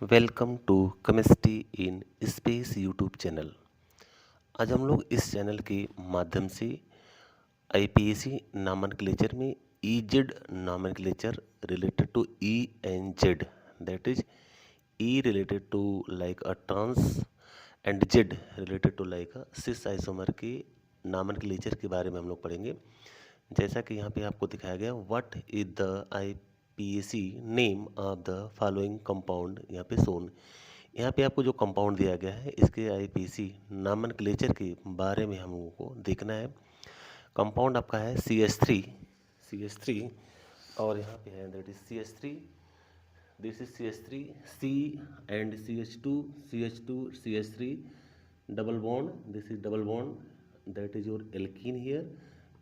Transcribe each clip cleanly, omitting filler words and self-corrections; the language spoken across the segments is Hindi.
Welcome to chemistry in space YouTube channel. आज हम लोग इस चैनल के माध्यम से आईपीएसी नॉमेनक्लेचर में E Z nomenclature related to E and Z, that is E related to like a trans and Z related to like a cis isomer के नॉमेनक्लेचर के बारे में हम लोग पढ़ेंगे। जैसा कि यहाँ पे आपको दिखाया गया, what is the IUPAC name of the following compound यहाँ पे सोन। यहाँ पे आपको जो कंपाउंड दिया गया है इसके आईपीएसी नॉमेनक्लेचर के बारे में हम लोगों को देखना है। कंपाउंड आपका है सी एच थ्री और यहाँ पे है that is C H three, this is C H three, C and C H three double bond, this is double bond, that is your alkene here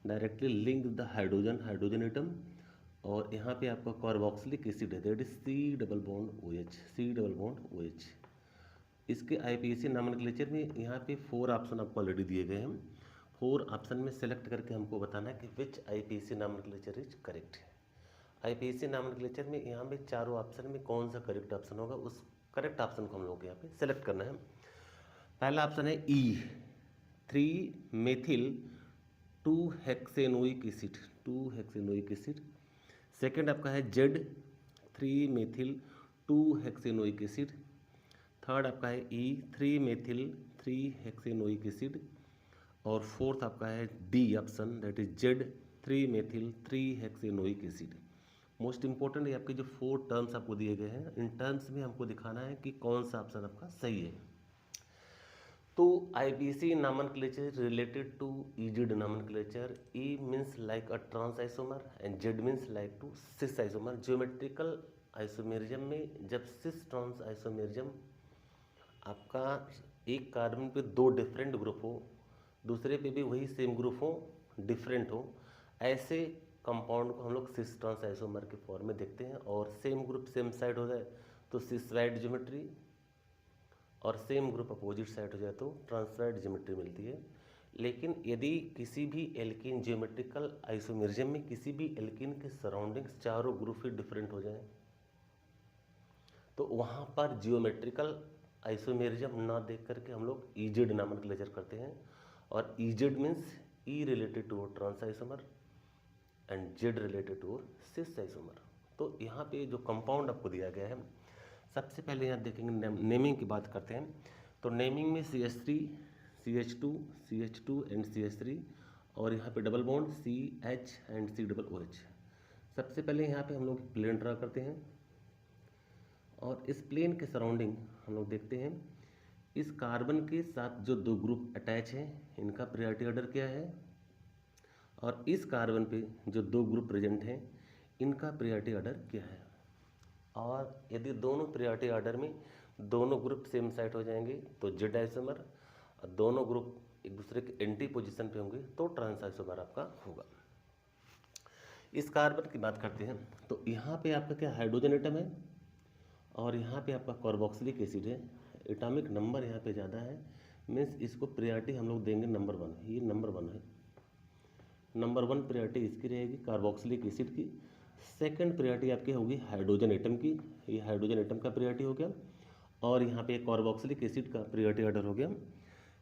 directly link the hydrogen atom. और यहाँ पे आपका कार्बोक्सिलिक एसिड है, that is C double bond O H. इसके आईपीएसी नॉमेनक्लेचर में यहाँ पे 4 ऑप्शन आपको ऑलरेडी दिए गए हैं। 4 ऑप्शन में सेलेक्ट करके हमको बताना है कि which IUPAC nomenclature is correct. IUPAC nomenclature में यहाँ पे चारों ऑप्शन में कौन सा करेक्ट ऑप्शन होगा, उस करेक्ट ऑप्शन को हम लोग यहाँ पे सेलेक्ट करना है। पहला ऑप्शन है E, 3 methyl 2 hexenoic acid. Second आपका है Z, 3 methyl 2 hexenoic acid. Third आपका है ई, 3 मेथिल 3 हेक्सेनोइक एसिड। और फोर्थ आपका है D option, that is Z, 3 methyl 3 hexenoic acid. Most important ये आपके जो 4 टर्म्स आपको दिए गए हैं, इन टर्म्स में हमको दिखाना है कि कौन सा ऑप्शन आपका सही है। तो IUPAC nomenclature related to E Z nomenclature, E means like a trans isomer and Z means like to cis isomer. Geometrical isomerism में जब सिस ट्रांस आइसोमेरिज्म आपका एक कार्बन पे 2 डिफरेंट ग्रुप हो, दूसरे पे भी वही सेम ग्रुप हो, डिफरेंट हो, ऐसे कंपाउंड को हम लोग सिस ट्रांस आइसोमर के फॉर्म में देखते हैं। और सेम ग्रुप सेम साइड हो जाए तो सिस्वाइड ज्योमेट्री, और सेम ग्रुप अपोजिट साइड हो जाए तो ट्रांसवाइड ज्योमेट्री मिलती है। लेकिन यदि किसी भी एल्कीन ज्योमेट्रिकल आइसोमेरिज्म में किसी भी एल्कीन के सराउंडिंग्स चारों ग्रुप ही डिफरेंट हो जाए तो वहाँ पर जियोमेट्रिकल आइसोमेरिज्म ना देख करके हम लोग ईजेड नॉमेनक्लेचर करते हैं। और E Z means E related to trans isomer and Z related to cis isomer. तो यहाँ पे जो कंपाउंड आपको दिया गया है, सबसे पहले यहाँ देखेंगे नेमिंग की बात करते हैं। तो नेमिंग में CH3, CH2 एंड CH3, और यहाँ पे double bond CH and C OH। सबसे पहले यहाँ पे हम लोग प्लेन ड्रा करते हैं और इस प्लेन के सराउंडिंग हम लोग देखते हैं इस कार्बन के साथ जो 2 ग्रुप अटैच हैं इनका प्रायोरिटी ऑर्डर क्या है, और इस कार्बन पे जो 2 ग्रुप प्रेजेंट हैं इनका प्रायोरिटी ऑर्डर क्या है। और यदि दोनों प्रायोरिटी ऑर्डर में दोनों ग्रुप सेम साइड हो जाएंगे तो जेड आइसोमर, और दोनों ग्रुप एक दूसरे के एंटी पोजीशन पे होंगे तो ट्रांस आइसोमर आपका होगा। इस कार्बन की बात करते हैं तो यहाँ पे आपका क्या हाइड्रोजन एटम है और यहाँ पे आपका कार्बोक्सिलिक एसिड है। एटॉमिक नंबर यहाँ पे ज़्यादा है, मीन्स इसको प्रायोरिटी हम लोग देंगे नंबर 1। ये नंबर 1 है, नंबर 1 प्रायोरिटी इसकी रहेगी कार्बोक्सिलिक एसिड की। सेकंड प्रायोरिटी आपकी होगी हाइड्रोजन एटम की, ये हाइड्रोजन एटम का प्रायोरिटी हो गया। और यहाँ पे कार्बोक्सिलिक एसिड का प्रायोरिटी ऑर्डर हो गया।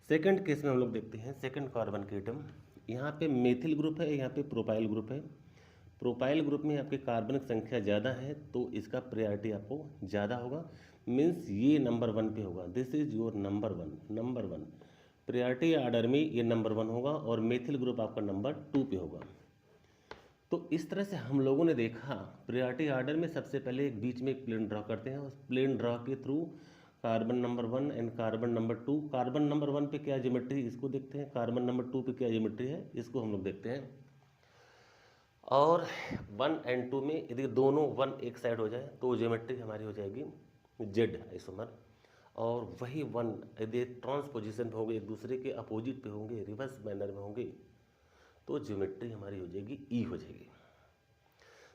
सेकंड केस में हम लोग देखते हैं सेकंड कार्बन के एटम, यहाँ पे मेथिल ग्रुप है, यहाँ पे प्रोपाइल ग्रुप है। प्रोपाइल ग्रुप में आपके कार्बन की संख्या ज़्यादा है तो इसका प्रायोरिटी आपको ज़्यादा होगा, मीन्स ये नंबर 1 पे होगा। This is your number 1 priority order में ये नंबर 1 होगा और मेथिल ग्रुप आपका नंबर 2 पे होगा। तो इस तरह से हम लोगों ने देखा प्रायोरिटी ऑर्डर में सबसे पहले एक बीच में एक प्लेन ड्रा करते हैं, उस प्लेन ड्रा के through carbon number 1 and carbon number 2, carbon number 1 पे क्या ज्योमेट्री इसको देखते हैं, कार्बन नंबर 2 पे क्या ज्योमेट्री है इसको हम लोग देखते हैं। और 1 एंड 2 में यदि दोनों 1 एक साइड हो जाए तो ज्योमेट्री हमारी हो जाएगी जेड आइसोमर। और वही 1 यदि ट्रांस पोजीशन पे होंगे, एक दूसरे के अपोजिट पे होंगे, रिवर्स मैनर में होंगे, तो ज्योमेट्री हमारी हो जाएगी ई हो जाएगी।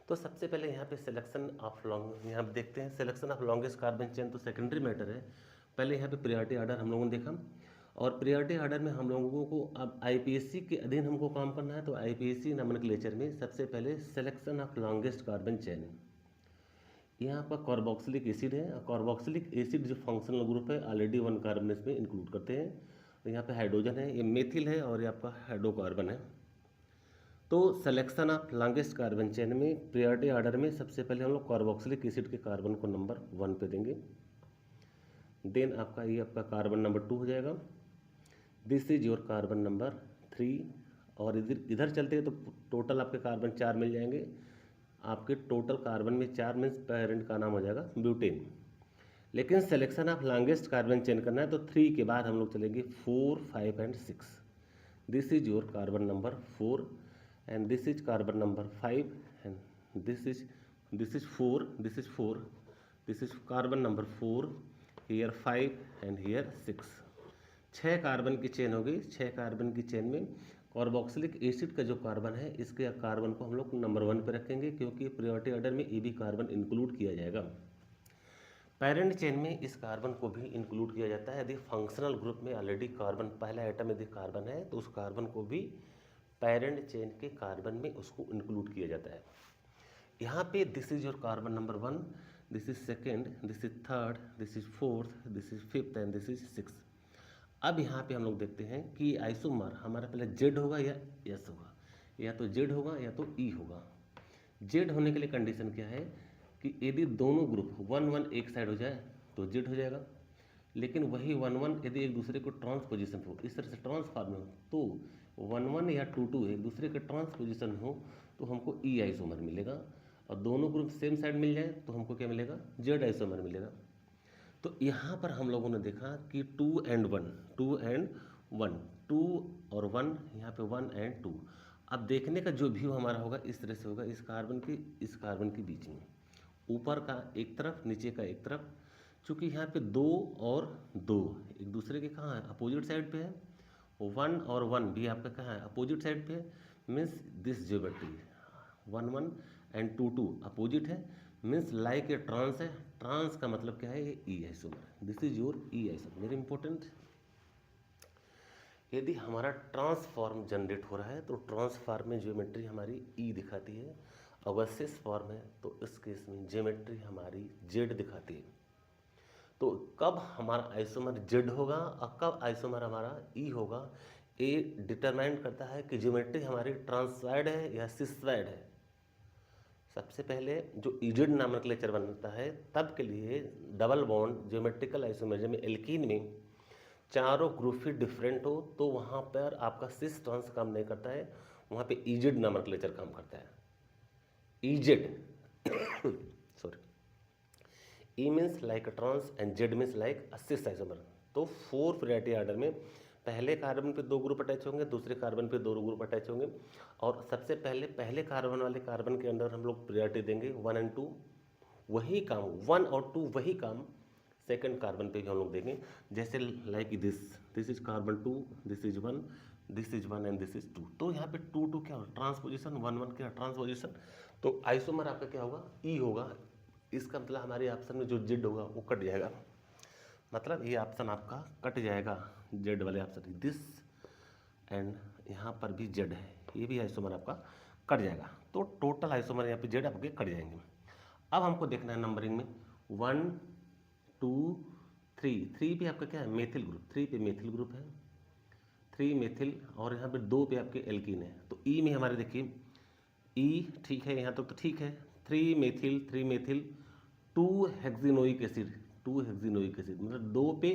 तो सबसे पहले यहाँ पे सिलेक्शन ऑफ लॉन्ग, यहाँ पे देखते हैं selection of longest carbon chain तो सेकेंडरी मैटर है। पहले यहाँ पे प्रायोरिटी ऑर्डर हम लोगों ने देखा, और प्रायोरिटी ऑर्डर में हम लोगों को अब आईपीएसी के अधीन हमको काम करना है। तो आईपीएसी नॉमेनक्लेचर में सबसे पहले selection of longest carbon chain, यहाँ आपका कार्बोक्सिलिक एसिड है। कार्बोक्सिलिक एसिड जो फंक्शनल ग्रुप है ऑलरेडी 1 कार्बन इसमें इंक्लूड करते हैं। तो यहाँ पे हाइड्रोजन है, ये मेथिल है और ये आपका हाइड्रोकार्बन है। तो selection of longest carbon chain में प्रायोरिटी ऑर्डर में सबसे पहले हम लोग कार्बोक्सिलिक एसिड के कार्बन को नंबर 1 पे देंगे। देन आपका ये आपका कार्बन नंबर 2 हो जाएगा। This is your carbon number 3। और इधर चलते हैं तो टोटल आपके कार्बन 4 मिल जाएंगे। आपके टोटल कार्बन में 4 मीन्स पेरेंट का नाम हो जाएगा ब्यूटेन। लेकिन selection of longest carbon chain करना है तो 3 के बाद हम लोग चलेंगे 4, 5 and 6। This is your carbon number 4 and this is carbon number 5 and this is 4, this is 4, this is carbon number 4, here 5 and here 6। 6 carbon की चेन हो गई। 6 कार्बन की चेन में कार्बोक्सिलिक एसिड का जो कार्बन है इसके कार्बन को हम लोग नंबर 1 पे रखेंगे क्योंकि प्रायोरिटी ऑर्डर में ये भी कार्बन इंक्लूड किया जाएगा। पेरेंट चेन में इस कार्बन को भी इंक्लूड किया जाता है। यदि फंक्शनल ग्रुप में ऑलरेडी कार्बन पहला आइटम यदि कार्बन है तो उस कार्बन को भी पेरेंट चेन के कार्बन में उसको इंक्लूड किया जाता है। यहाँ पे this is your carbon number 1, this is second, this is third, this is fourth, this is fifth and this is 6। अब यहाँ पे हम लोग देखते हैं कि आइसोमर हमारा पहले जेड होगा या एस होगा, या तो जेड होगा या तो ई होगा। जेड होने के लिए कंडीशन क्या है कि यदि दोनों ग्रुप 1-1 एक साइड हो जाए तो जेड हो जाएगा। लेकिन वही 1-1 यदि एक दूसरे को ट्रांसपोजिशन हो, इस तरह से ट्रांसफॉर्म हो, तो 1-1 या 2-2 एक दूसरे के ट्रांसपोजिशन हो तो हमको ई आइसोमर मिलेगा। और दोनों ग्रुप सेम साइड मिल जाए तो हमको क्या मिलेगा, जेड आइसोमर मिलेगा। तो यहाँ पर हम लोगों ने देखा कि 2 and 1, 2 और 1, यहाँ पे 1 and 2। अब देखने का जो व्यू हमारा होगा इस तरह से होगा, इस कार्बन के बीच में, ऊपर का एक तरफ, नीचे का एक तरफ। चूँकि यहाँ पे 2 और 2 एक दूसरे के कहाँ है, अपोजिट साइड पे है। 1 और 1 भी आपका कहाँ है, अपोजिट साइड पे है। Means this geometry 1-1 and 2-2 opposite है, मीन्स लाइक ए ट्रांस है। ट्रांस का मतलब क्या है, ये E isomer. This is your E isomer, very important. यदि हमारा ट्रांसफॉर्म जनरेट हो रहा है तो ट्रांसफॉर्म में ज्योमेट्री हमारी ई दिखाती है। अगर सिस फॉर्म है तो इस केस में ज्योमेट्री हमारी जेड दिखाती है। तो कब हमारा आइसोमर जेड होगा और कब आइसोमर हमारा ई होगा, ये डिटरमाइन करता है कि ज्योमेट्री हमारी ट्रांसवाइड है या सिसवाइड है। सबसे पहले जो इजेड नॉमेनक्लेचर बनता है तब के लिए डबल बॉन्ड ज्योमेट्रिकल आइसोमर में एल्कीन में चारों ग्रुप ही डिफरेंट हो तो वहाँ पर आपका सिस ट्रांस काम नहीं करता है, वहाँ पे इजेड नॉमेनक्लेचर काम करता है। E Z sorry, E means like a trans and Z means like a cis isomer. तो 4 प्रायोरिटी ऑर्डर में पहले कार्बन पे 2 ग्रुप अटैच होंगे, दूसरे कार्बन पे 2 ग्रुप अटैच होंगे। और सबसे पहले कार्बन वाले कार्बन के अंदर हम लोग प्रायोरिटी देंगे 1 and 2। वही काम 1 और 2 वही काम सेकंड कार्बन पे भी हम लोग देंगे। जैसे like this is carbon 2, this is 1, this is 1 and this is 2। तो यहाँ पे 2-2 क्या होगा, ट्रांसपोजिशन, 1-1 क्या ट्रांसपोजिशन। तो आइसोमर आपका क्या होगा, ई होगा। इसका मतलब हमारे ऑप्शन में जो जेड होगा वो कट जाएगा, मतलब ये ऑप्शन आपका कट जाएगा, जेड वाले ऑप्शन। दिस एंड यहाँ पर भी जेड है, ये भी आइसोमर आपका कट जाएगा। तो टोटल आइसोमर यहाँ पे जेड आपके कट जाएंगे। अब हमको देखना है नंबरिंग में 1, 2, 3 पे आपका क्या है, मेथिल ग्रुप। 3 पे मेथिल ग्रुप है, 3 मेथिल, और यहाँ पे 2 पे आपके एल्कीन है। तो ई में हमारे देखिए ई ठीक है, यहाँ तक तो ठीक है। 3 मेथिल 2 हेक्सिनोइक एसिड, 2 हेक्सिनोइक एसिड, मतलब 2 पे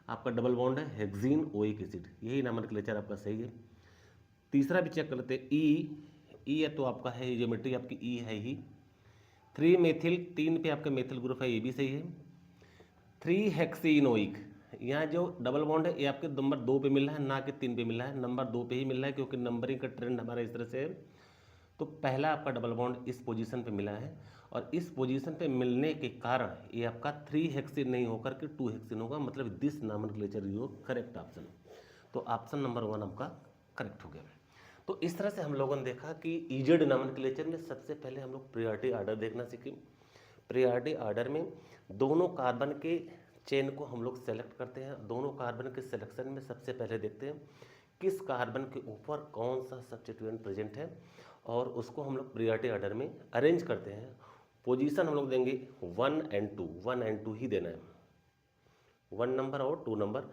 आपका डबल बॉन्ड है, हेक्सिन ओइक एसिड। यही नॉमेनक्लेचर आपका सही है। तीसरा भी चेक कर लेते हैं, ई है तो आपका है, ज्योमेट्री आपकी ई है ही। 3 मेथिल, 3 पे आपका मेथिल ग्रुप है, ये भी सही है। 3 हेक्सिनोइक, यहाँ जो डबल बॉन्ड है ये आपके नंबर 2 पे मिल रहा है, ना कि 3 पे मिल रहा है, नंबर 2 पे ही मिल रहा है क्योंकि नंबरिंग का ट्रेंड हमारा इस तरह से है। तो पहला आपका डबल बॉन्ड इस पोजीशन पे मिला है, और इस पोजीशन पे मिलने के कारण ये आपका 3 हेक्सिन नहीं होकर के 2 हेक्सिन होगा, मतलब this nomenclature your correct option. तो ऑप्शन नंबर 1 आपका करेक्ट हो गया। तो इस तरह से हम लोगों ने देखा कि इजेड नॉमेनक्लेचर में सबसे पहले हम लोग प्रायोरिटी ऑर्डर देखना सीखे। प्रायोरिटी ऑर्डर में दोनों कार्बन के चेन को हम लोग सेलेक्ट करते हैं। दोनों कार्बन के सिलेक्शन में सबसे पहले देखते हैं किस कार्बन के ऊपर कौन सा सब्स्टिट्यूएंट प्रेजेंट है, और उसको हम लोग प्रायोरिटी ऑर्डर में अरेंज करते हैं। पोजीशन हम लोग देंगे 1 and 2, 1 and 2 ही देना है, 1 नंबर और 2 नंबर।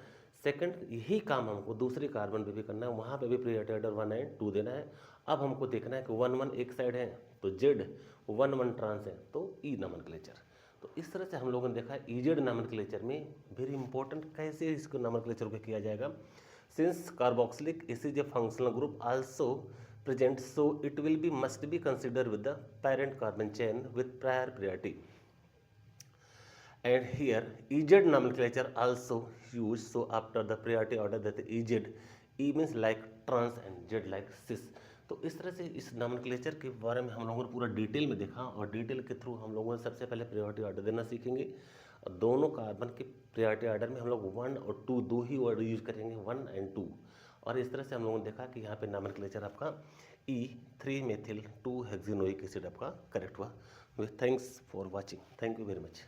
सेकंड यही काम हमको दूसरे कार्बन पे भी करना है, वहाँ पे भी प्रायोरिटी ऑर्डर 1 and 2 देना है। अब हमको देखना है कि 1 1 एक साइड है तो जेड, 1 1 ट्रांस है तो ई नॉमेनक्लेचर। तो इस तरह से हम लोगों ने देखा इजेड नॉमेनक्लेचर में वेरी इंपॉर्टेंट कैसे इसको नॉमेनक्लेचर को किया जाएगा। Since carboxylic is a functional group also present, so it will be must be considered with the parent carbon chain with prior priority. And here EZ nomenclature also used, so after the priority order that EZ, E means like trans and Z like cis। तो इस तरह से इस नॉमेनक्लेचर के बारे में हम लोगों ने पूरा डिटेल में देखा, और डिटेल के थ्रू हम लोगों ने सबसे पहले प्रायोरिटी ऑर्डर देना सीखेंगे। और दोनों कार्बन के प्रायोरिटी ऑर्डर में हम लोग 1 और 2 दो ही वर्ड यूज करेंगे, 1 and 2। और इस तरह से हम लोगों ने देखा कि यहाँ पे नॉमेनक्लेचर आपका E3 मेथिल 2 हेक्सेनोइक एसिड आपका करेक्ट हुआ। Thanks for watching, thank you very much.